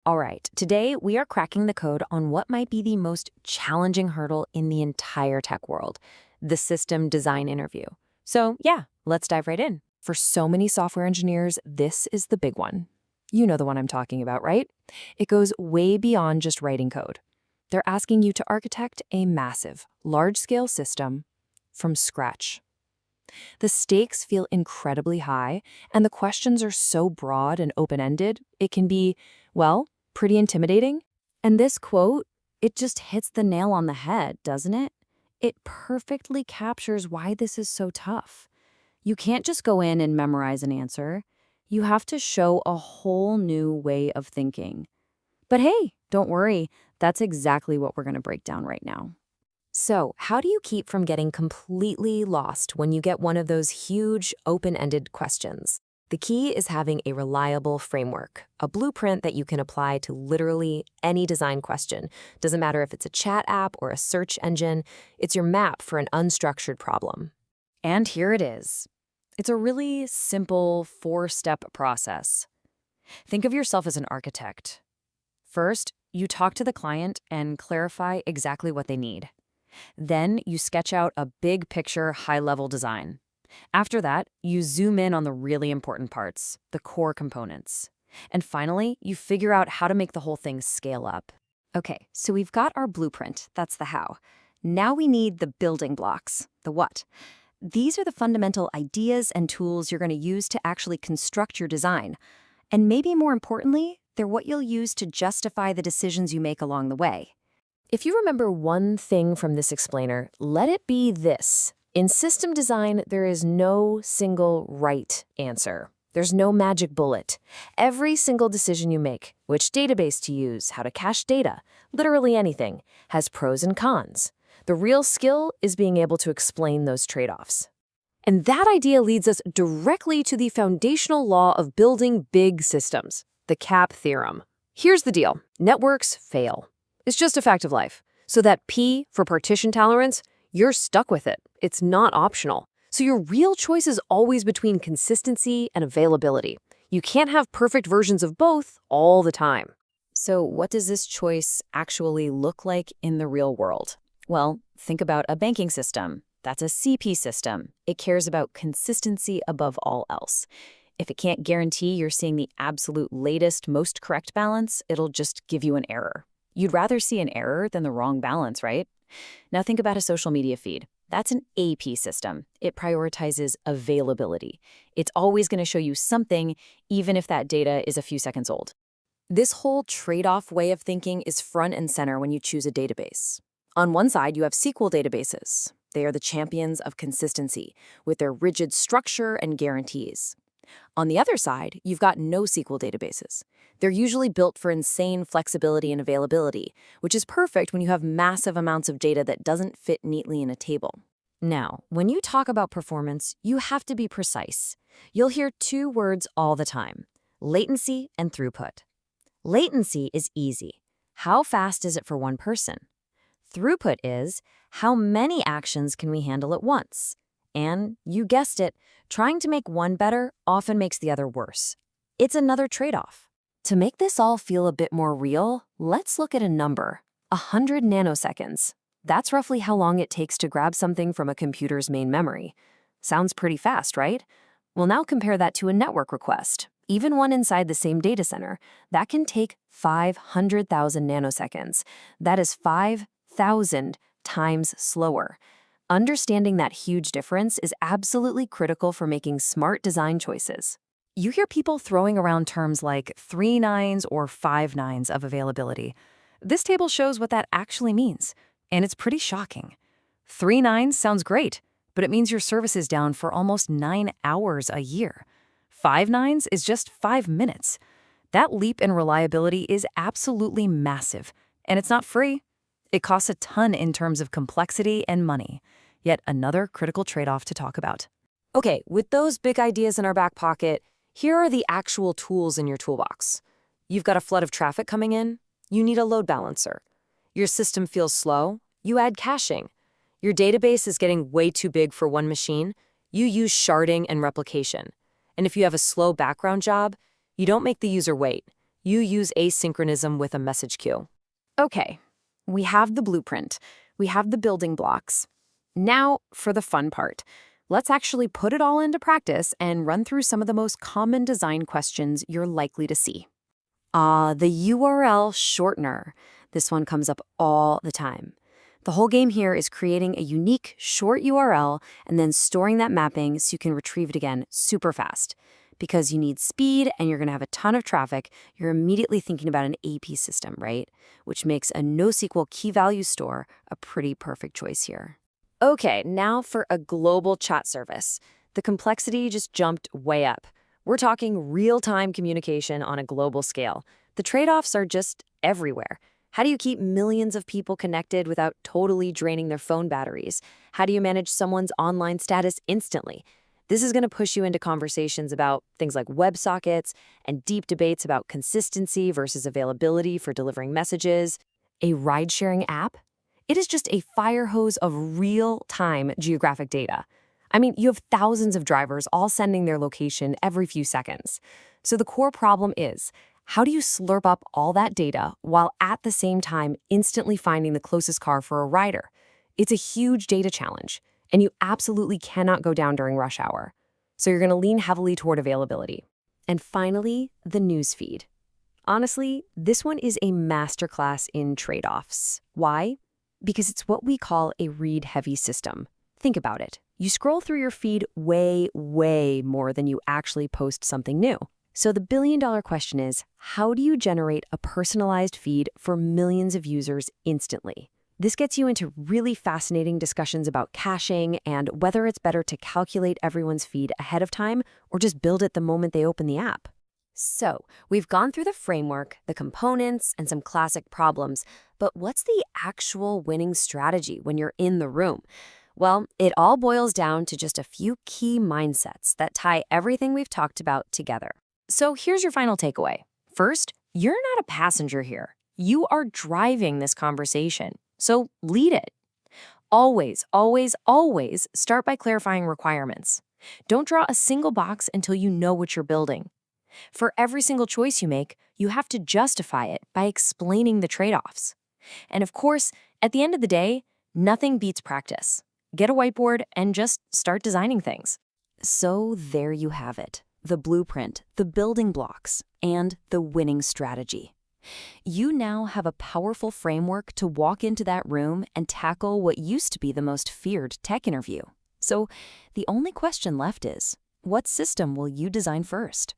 All right, today we are cracking the code on what might be the most challenging hurdle in the entire tech world, the system design interview. So, yeah, let's dive right in. For so many software engineers, this is the big one. You know the one I'm talking about, right? It goes way beyond just writing code. They're asking you to architect a massive, large-scale system from scratch. The stakes feel incredibly high, and the questions are so broad and open-ended, it can be, well, pretty intimidating. And this quote, it just hits the nail on the head, doesn't it? It perfectly captures why this is so tough. You can't just go in and memorize an answer. You have to show a whole new way of thinking. But hey, don't worry, that's exactly what we're going to break down right now. So, how do you keep from getting completely lost when you get one of those huge, open-ended questions? The key is having a reliable framework, a blueprint that you can apply to literally any design question. Doesn't matter if it's a chat app or a search engine, it's your map for an unstructured problem. And here it is. It's a really simple four-step process. Think of yourself as an architect. First, you talk to the client and clarify exactly what they need. Then you sketch out a big picture, high-level design. After that, you zoom in on the really important parts, the core components. And finally, you figure out how to make the whole thing scale up. Okay, so we've got our blueprint, that's the how. Now we need the building blocks, the what. These are the fundamental ideas and tools you're going to use to actually construct your design. And maybe more importantly, they're what you'll use to justify the decisions you make along the way. If you remember one thing from this explainer, let it be this. In system design, there is no single right answer. There's no magic bullet. Every single decision you make, which database to use, how to cache data, literally anything, has pros and cons. The real skill is being able to explain those trade-offs. And that idea leads us directly to the foundational law of building big systems, the CAP theorem. Here's the deal. Networks fail. It's just a fact of life. So that P for partition tolerance, you're stuck with it. It's not optional. So your real choice is always between consistency and availability. You can't have perfect versions of both all the time. So what does this choice actually look like in the real world? Well, think about a banking system. That's a CP system. It cares about consistency above all else. If it can't guarantee you're seeing the absolute latest, most correct balance, it'll just give you an error. You'd rather see an error than the wrong balance, right? Now think about a social media feed. That's an AP system. It prioritizes availability. It's always going to show you something, even if that data is a few seconds old. This whole trade-off way of thinking is front and center when you choose a database. On one side, you have SQL databases. They are the champions of consistency, with their rigid structure and guarantees. On the other side, you've got NoSQL databases. They're usually built for insane flexibility and availability, which is perfect when you have massive amounts of data that doesn't fit neatly in a table. Now, when you talk about performance, you have to be precise. You'll hear two words all the time: latency and throughput. Latency is easy. How fast is it for one person? Throughput is how many actions can we handle at once? And, you guessed it, trying to make one better often makes the other worse. It's another trade-off. To make this all feel a bit more real, let's look at a number: 100 nanoseconds. That's roughly how long it takes to grab something from a computer's main memory. Sounds pretty fast, right? Well, now compare that to a network request. Even one inside the same data center, that can take 500,000 nanoseconds. That is 5,000 times slower. Understanding that huge difference is absolutely critical for making smart design choices. You hear people throwing around terms like 3 nines or 5 nines of availability. This table shows what that actually means, and it's pretty shocking. 3 nines sounds great, but it means your service is down for almost 9 hours a year. 5 nines is just 5 minutes. That leap in reliability is absolutely massive, and it's not free. It costs a ton in terms of complexity and money. Yet another critical trade-off to talk about. Okay, with those big ideas in our back pocket, here are the actual tools in your toolbox. You've got a flood of traffic coming in, you need a load balancer. Your system feels slow, you add caching. Your database is getting way too big for one machine, you use sharding and replication. And if you have a slow background job, you don't make the user wait. You use asynchronism with a message queue. Okay, we have the blueprint. We have the building blocks. Now for the fun part. Let's actually put it all into practice and run through some of the most common design questions you're likely to see. The URL shortener. This one comes up all the time. The whole game here is creating a unique short URL and then storing that mapping so you can retrieve it again super fast. Because you need speed and you're going to have a ton of traffic, you're immediately thinking about an AP system, right? Which makes a NoSQL key value store a pretty perfect choice here. Okay, now for a global chat service. The complexity just jumped way up. We're talking real-time communication on a global scale. The trade-offs are just everywhere. How do you keep millions of people connected without totally draining their phone batteries? How do you manage someone's online status instantly? This is going to push you into conversations about things like WebSockets and deep debates about consistency versus availability for delivering messages. A ride-sharing app? It is just a fire hose of real-time geographic data. I mean, you have thousands of drivers all sending their location every few seconds. So the core problem is, how do you slurp up all that data while at the same time instantly finding the closest car for a rider? It's a huge data challenge, and you absolutely cannot go down during rush hour. So you're going to lean heavily toward availability. And finally, the newsfeed. Honestly, this one is a masterclass in trade-offs. Why? Because it's what we call a read-heavy system. Think about it. You scroll through your feed way, way more than you actually post something new. So the billion-dollar question is, how do you generate a personalized feed for millions of users instantly? This gets you into really fascinating discussions about caching and whether it's better to calculate everyone's feed ahead of time or just build it the moment they open the app. So, we've gone through the framework, the components, and some classic problems, but what's the actual winning strategy when you're in the room? Well, it all boils down to just a few key mindsets that tie everything we've talked about together. So here's your final takeaway. First, you're not a passenger here. You are driving this conversation. So lead it. Always, always, always start by clarifying requirements. Don't draw a single box until you know what you're building. For every single choice you make, you have to justify it by explaining the trade-offs. And of course, at the end of the day, nothing beats practice. Get a whiteboard and just start designing things. So there you have it, the blueprint, the building blocks, and the winning strategy. You now have a powerful framework to walk into that room and tackle what used to be the most feared tech interview. So the only question left is, what system will you design first?